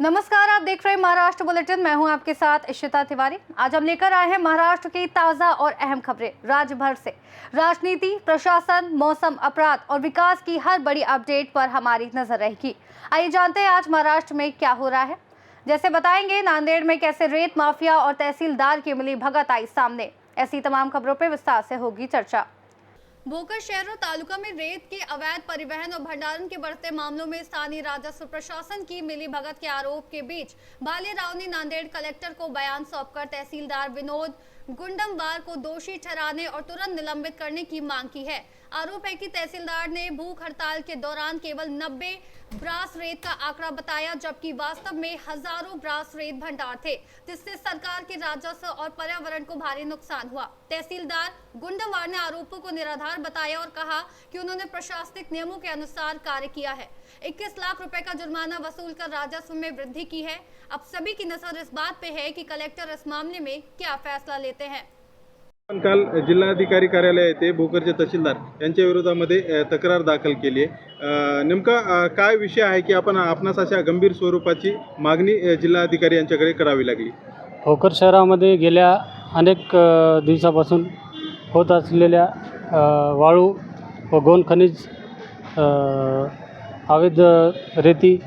नमस्कार, आप देख रहे हैं महाराष्ट्र बुलेटिन। मैं हूं आपके साथ इशिता तिवारी। आज हम लेकर आए हैं महाराष्ट्र की ताज़ा और अहम खबरें राज्य भर से। राजनीति, प्रशासन, मौसम, अपराध और विकास की हर बड़ी अपडेट पर हमारी नजर रहेगी। आइए जानते हैं आज महाराष्ट्र में क्या हो रहा है। जैसे बताएंगे नांदेड़ में कैसे रेत माफिया और तहसीलदार की मिली भगत आई सामने। ऐसी तमाम खबरों पर विस्तार से होगी चर्चा। भोकर शहर और तालुका में रेत के अवैध परिवहन और भंडारण के बढ़ते मामलों में स्थानीय राजस्व प्रशासन की मिलीभगत के आरोप के बीच भालेराव ने नांदेड़ कलेक्टर को बयान सौंपकर तहसीलदार विनोद गुंडमवार को दोषी ठहराने और तुरंत निलंबित करने की मांग की है। आरोप है कि तहसीलदार ने भूख हड़ताल के दौरान केवल 90 ब्रास रेत का आंकड़ा बताया, जबकि वास्तव में हजारों ब्रास रेत भंडार थे, जिससे सरकार के राजस्व और पर्यावरण को भारी नुकसान हुआ। तहसीलदार गुंडमवार ने आरोपों को निराधार बताया और कहा कि उन्होंने प्रशासनिक नियमों के अनुसार कार्य किया है। 21 लाख रुपए का जुर्माना वसूल कर राजस्व में वृद्धि की है। अब सभी की नजर इस बात पे है कि कलेक्टर इस मामले में क्या फैसला लेते हैं। काल जिल्हाधिकारी कार्यालय येथे भोकरचे तहसीलदार यांच्या विरोधामध्ये तक्रार दाखल केली आहे। नेमका काय विषय आहे की आपणास अशा गंभीर स्वरूपाची मागणी जिल्हाधिकारी यांच्याकडे करावी लागली? भोकर शहरामध्ये गेल्या अनेक दिवसापासून होत असलेल्या वाळू व गौण खनिज अवैध रेती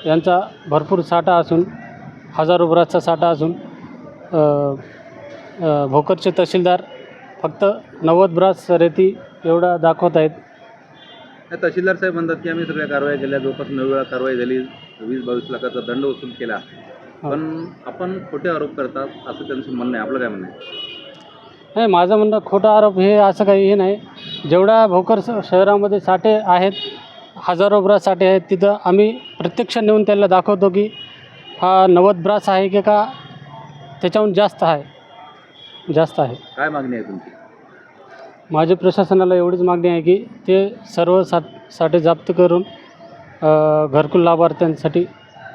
यांचा भरपूर साठा असून हजारो ब्रासचा साठा असून भोकरचे तहसीलदार फक्त 90 ब्रास रेती एवढा दाखवत आहेत। तहसीलदार साहेब म्हणतात की आम्ही सगळ्या कारवाया केल्या, जवळपास 9 वेळा कारवाई झाली, 20-22 लाखाचा दंड वसूल केला, पण आपण खोटे आरोप करतात असं त्यांचं म्हणणं आहे। आपलं काय म्हणणं आहे? नाही, माझं म्हणणं खोटा आरोप हे असं काही हे नाही। जेवढा भोकर शहरामध्ये साठे आहेत, हजारो ब्रास साठे आहेत, तिथं आम्ही प्रत्यक्ष नेऊन त्याला दाखवतो की हा 90 ब्रास आहे की का त्याच्याहून जास्त आहे। काय मागणी आहे तुमची? माझी प्रशासनाला एवढीच मागणी आहे की ते सर्व साठे जप्त करून घरकुल लाभार्थ्यांसाठी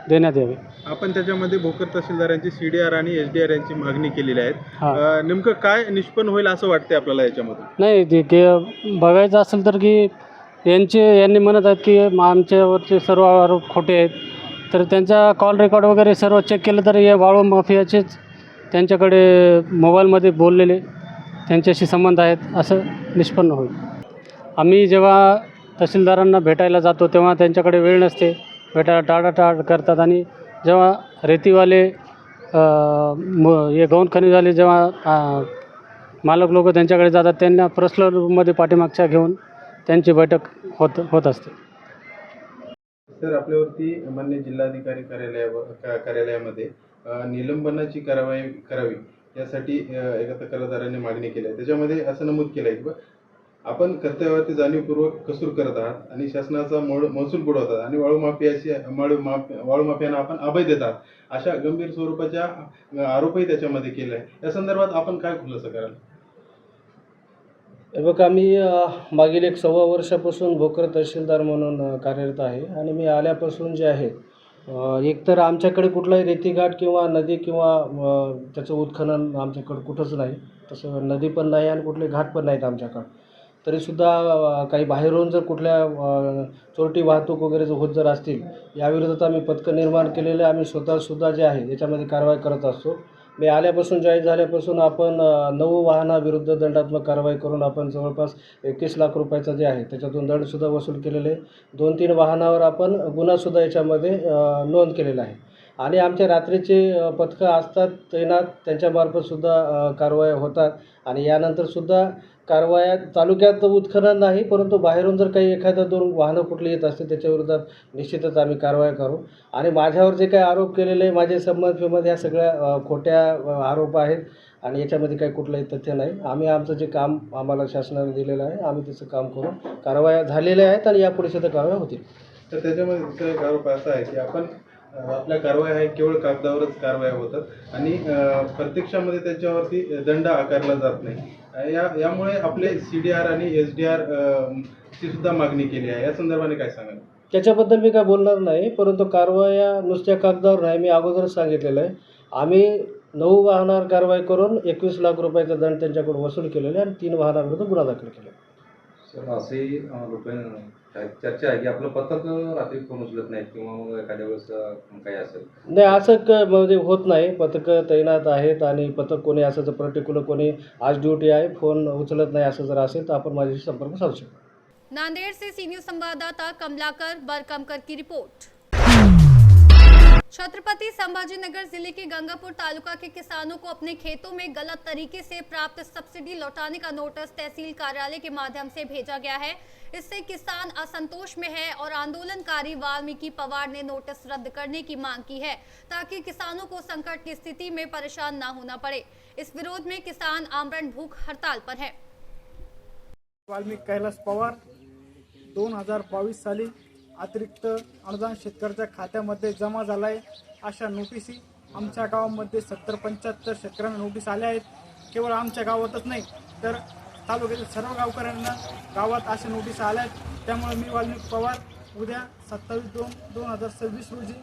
देण्यात यावे। आपण त्याच्यामध्ये भोकर तहसीलदारांची CDR आणि SDR यांची मागणी केलेली आहे। नेमकं काय निष्पन्न होईल असं वाटतंय आपल्याला याच्यामधून? नाही, ते बघायचं असेल तर की यांनी म्हणत आहेत की आमच्यावरचे सर्व आरोप खोटे आहेत, तर त्यांचा कॉल रेकॉर्ड वगैरे सर्व चेक केलं तर हे वाळू माफियाचेच त्यांच्याकडे मोबाईलमध्ये बोललेले त्यांच्याशी संबंध आहेत असं निष्पन्न होईल। आम्ही जेव्हा तहसीलदारांना भेटायला जातो तेव्हा त्यांच्याकडे वेळ नसते, भेटायला टाळाटाळ करतात, आणि जेव्हा रेतीवाले हे गौण खनिजवाले जेव्हा मालक लोक त्यांच्याकडे जातात त्यांना पर्सनल रूममध्ये पाठीमागच्या घेऊन त्यांची बैठक होत असते। सर, आपल्यावरती मान्य जिल्हाधिकारी कार्यालयामध्ये निलंबनाची कारवाई करावी यासाठी एका तक्रारदाराने मागणी केली आहे। त्याच्यामध्ये असं नमूद केलं आहे की आपण कर्तव्यावरती जाणीवपूर्वक कसूर करत आहात आणि शासनाचा महसूल बुडवतात आणि वाळू माफियांना आपण अभय देतात, अशा गंभीर स्वरूपाच्या आरोपही त्याच्यामध्ये केले आहे। या संदर्भात आपण काय खुलासा कराल? बघा, मी मागील 1.25 वर्षापासून भोकर तहसीलदार म्हणून कार्यरत आहे आणि मी आल्यापासून जे आहे एकतर आमच्याकडे कुठलाही रेतीघाट किंवा नदी किंवा त्याचं उत्खनन आमच्याकडं कुठंच नाही, तसं नदी पण नाही आणि कुठले घाट पण नाहीत आमच्याकडं। तरीसुद्धा काही बाहेरून जर कुठल्या चोरटी वाहतूक वगैरे होत जर असतील, याविरोधात आम्ही पथकं निर्माण केलेले आम्ही स्वतःसुद्धा जे आहे याच्यामध्ये कारवाई करत असतो। मी आल्यापासून जॉईन झाल्यापासून आपण 9 वाहनाविरुद्ध दंडात्मक कारवाई करून आपण जवळपास 21 लाख रुपयाचं जे आहे त्याच्यातून दंडसुद्धा वसूल केलेले। 2-3 वाहनावर आपण गुन्हासुद्धा याच्यामध्ये नोंद केलेला आहे आणि आमच्या रात्रीचे पथकं असतात तैनात, त्यांच्यामार्फतसुद्धा कारवाया होतात आणि यानंतरसुद्धा कारवाया तालुक्यात उत्खनन नाही, परंतु बाहेरून जर काही 1-2 वाहनं कुठली येत असतील त्याच्याविरोधात निश्चितच आम्ही कारवाया करू। आणि माझ्यावर जे काही आरोप केलेले माझे संबंधितमध्ये ह्या सगळ्या खोट्या आरोप आहेत आणि याच्यामध्ये काही कुठलंही तथ्य नाही। आम्ही आमचं जे काम आम्हाला शासनाने दिलेलं आहे आम्ही त्याचं काम करून कारवाया झालेल्या आहेत आणि यापुढे सुद्धा कारवाया होतील। तर त्याच्यामध्ये दुसरा एक आरोप असा आहे की आपल्या कारवाया आहे केवळ कागदावरच कारवाया होतात आणि प्रत्यक्षामध्ये त्याच्यावरती दंड आकारला जात नाही। यामुळे आपले CDR आणि SDR ची सुद्धा मागणी केली आहे। या संदर्भाने काय सांगाल? त्याच्याबद्दल मी काय बोलणार नाही, परंतु कारवाया नुसत्या कागदावर नाही, मी अगोदरच सांगितलेलं आहे। आम्ही 9 वाहनावर कारवाई करून 21 लाख रुपयाचा दंड त्यांच्याकडून वसूल केलेला आहे आणि 3 वाहनाविरुद्ध गुन्हा दाखल केला। सर असेही लोक चर्चा आहे की आपलं पथक रात्री फोन उचलत नाहीत किंवा मग एखाद्या वेळेस काही असेल. नाही, असं म्हणजे होत नाही. पथकं तैनात आहेत आणि पथक कोणी असं जर पर्टिक्युलर कोणी आज ड्युटी आहे फोन उचलत नाही असं जर असेल तर आपण माझ्याशी संपर्क साधू शकतो. नांदेड़ से सी न्यूज संवाददाता कमलाकर बरकमकर की रिपोर्ट। छत्रपति संभाजीनगर जिले के गंगापुर तालुका के किसानों को अपने खेतों में गलत तरीके से प्राप्त सब्सिडी लौटाने का नोटिस तहसील कार्यालय के माध्यम से भेजा गया है। इससे किसान असंतोष में है और आंदोलनकारी वाल्मीकि पवार ने नोटिस रद्द करने की मांग की है ताकि किसानों को संकट की स्थिति में परेशान न होना पड़े। इस विरोध में किसान आमरण भूख हड़ताल पर है। वाल्मिक कैलास पवार 2022 साली अतिरिक्त अनुदान शेतकऱ्याच्या खात्यामध्ये जमा झालाय अशा नोटिसी आमच्या गावामध्ये 70-75 शेतकऱ्यांना नोटीस आल्या आहेत। केवळ आमच्या गावातच नाही तर तालुक्यातील सर्व गावकऱ्यांना गावात अशा नोटीस आल्या आहेत। त्यामुळे मी वाल्मिक पवार उद्या 27/2/2026 रोजी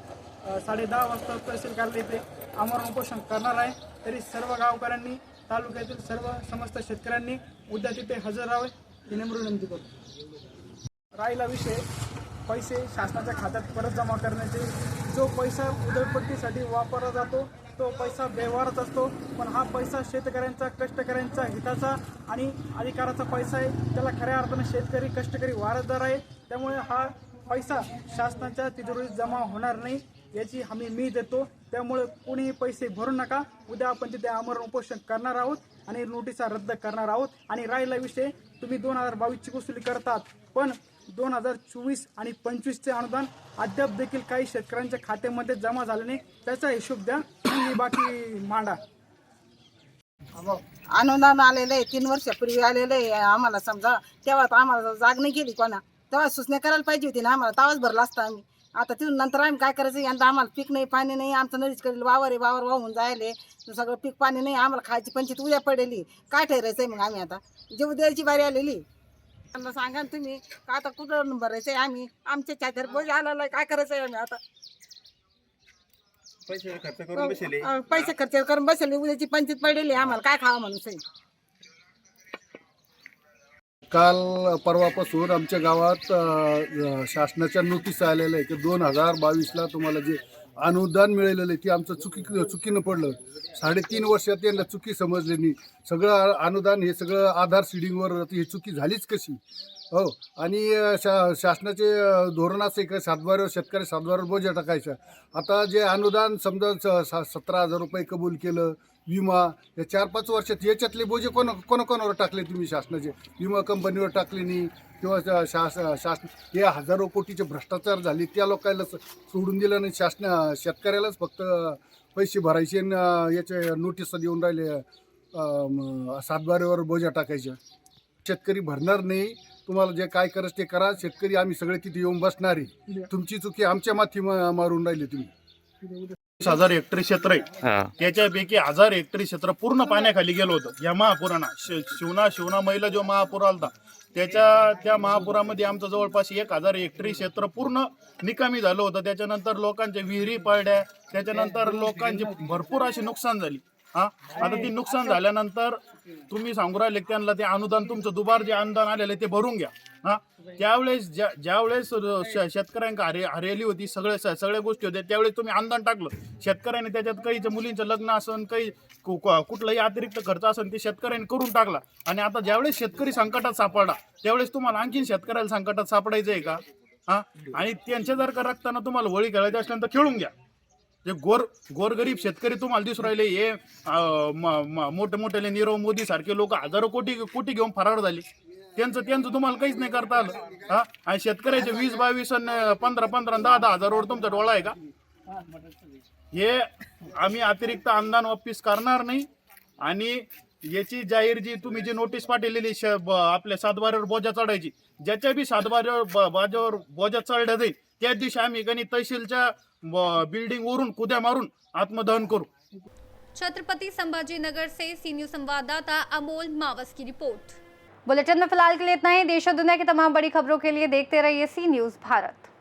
10:30 वाजता तहसील कार्यालय येथे आमरण उपोषण करणार आहे। तरी सर्व गावकऱ्यांनी तालुक्यातील सर्व समस्त शेतकऱ्यांनी उद्या तिथे हजर राहावे ही नम्र विनंती करतो। राहिला विषय पैसे शासनाच्या खात्यात परत जमा करण्याचे, जो पैसा उधळपट्टीसाठी वापरला जातो तो पैसा व्यवहारच असतो, पण हा पैसा शेतकऱ्यांचा कष्टकऱ्यांचा हिताचा आणि अधिकाराचा पैसा आहे। त्याला खऱ्या अर्थाने शेतकरी कष्टकरी वारसदार आहे। त्यामुळे हा पैसा शासनाच्या तिजोरीत जमा होणार नाही याची हमी मी देतो। त्यामुळे कोणीही पैसे भरू नका। उद्या आपण तिथे आमरण उपोषण करणार आहोत आणि नोटिसा रद्द करणार आहोत। आणि राहिला विषय तुम्ही 2022 ची वसुली करतात पण 2024 आणि 25चे अनुदान अद्याप देखील काही शेतकऱ्यांच्या खात्यामध्ये जमा झाले नाही, त्याचा हिशोब द्या आणि बाकी मांडा। अनुदान आलेलं आहे 3 वर्षापूर्वी आलेलं आहे आम्हाला। समजा तेव्हा तर आम्हाला जाग नाही केली कोणा, तेव्हा सूचना करायला पाहिजे होती ना आम्हाला, तेव्हाच भरला असता आम्ही। आता तिथून नंतर आम्ही काय करायचं, यंदा आम्हाला पीक नाही पाणी नाही, आमचं नदीच करेल वावर आहे, वावर वाहून जायले सगळं पीक पाणी नाही, आम्हाला खायची पंचायत उद्या पडेली, काय ठरायचं आहे मग आम्ही आता? जेव द्यायची बारी आलेली त्यांना सांगा ना तुम्ही का आता कुठं भरायचं आहे आम्ही? आमच्या छात्यावर बोज आलेला आहे, काय करायचं आहे आम्ही आता? पैसे खर्च करून बसले, उद्याची पंचायत पडेली, आम्हाला काय खावं म्हणून सही। काल परवापासून आमच्या गावात शासनाच्या नोटीस आलेल्या आहे की 2022ला तुम्हाला जे अनुदान मिळालेलं आहे ते आमचं चुकीनं पडलं। 3.5 वर्षात त्यांना चुकी समजली नाही। सगळं अनुदान हे सगळं आधार सीडिंगवर ही चुकी झालीच कशी हो। आणि शासनाचे धोरण असं आहे का सातबाऱ्यावर शेतकरी सातबाऱ्यावर बोजा टाकायचा। आता जे अनुदान समजा 17,000 रुपये कबूल केलं, विमा या 4-5 वर्षात याच्यातले बोजे कोणावर टाकले तुम्ही? शासनाचे विमा कंपनीवर टाकले नाही किंवा शासन हे हजारो कोटीचे भ्रष्टाचार झाले त्या लोकांना सोडून दिलं नाही। शेतकऱ्यालाच फक्त पैसे भरायचे याचे नोटीस देऊन राहिले, सातबाऱ्यावर बोजा टाकायच्या। शेतकरी भरणार नाही, तुम्हाला जे काय करायचं ते करा। शेतकरी आम्ही सगळे तिथे येऊन बसणार आहे, तुमची चुकी आमच्या माथी मारून राहिली तुम्ही। 20,000 हेक्टरी क्षेत्र आहे, त्याच्यापैकी 1000 हेक्टरी क्षेत्र पूर्ण पाण्याखाली गेलं होतं या महापुराना। शिवना महिला जो महापूर आलता त्या महापुरामध्ये आमचं जवळपास 1000 हेक्टरी क्षेत्र पूर्ण निकामी झालं होतं। त्याच्यानंतर लोकांच्या विहिरी पडल्या, त्याच्यानंतर लोकांची भरपूर अशी नुकसान झाली। आता ती नुकसान झाल्यानंतर तुम्ही सांगू राहिले त्यांना ते अनुदान तुमचं दुबार जे अनुदान आलेलं आहे ते भरून घ्या। त्यावेळेस ज्यावेळेस शेतकऱ्यांना हरेली होती, सगळ्या गोष्टी होत्या, त्यावेळेस तुम्ही अनुदान टाकलं शेतकऱ्यांनी। त्याच्यात काही मुलींचं लग्न असन, काही कुठलाही अतिरिक्त खर्च असेल ते शेतकऱ्यांनी करून टाकला। आणि आता ज्यावेळेस शेतकरी संकटात सापडला त्यावेळेस तुम्हाला आणखीन शेतकऱ्याला संकटात सापडायचं आहे का? आणि त्यांच्या जर का रक्ताना तुम्हाला होळी खेळायची असल्यानंतर खेळून घ्या। जे गोरगरीब शेतकरी तुम्हाला दिसून राहिले, हे मोठे मोठे नीरव मोदी सारखे लोक हजारो कोटी घेऊन फरार झाले, त्यांचं तुम्हाला काहीच नाही करता आलं। आणि शेतकऱ्याचे 20-22 आणि 15-15 10-10 हजारावर तुमचा डोळा आहे का? हे आम्ही अतिरिक्त अनुदान वापस करणार नाही। आणि याची जाहीर जी तुम्ही जी नोटीस पाठवलेली आपल्या सातबाऱ्यावर बोजा चढायची, ज्याच्या बी सातबाऱ्यावर बोजा चढल्या जाईल त्या दिवशी आम्ही तहसीलच्या बिल्डिंग वरून कुद्या मारून आत्मदहन करू। छत्रपति संभाजीनगर से सी न्यूज संवाददाता अमोल मावस की रिपोर्ट। बुलेटिन में फिलहाल के लिए इतना ही। देश और दुनिया की तमाम बड़ी खबरों के लिए देखते रहिए सी न्यूज भारत।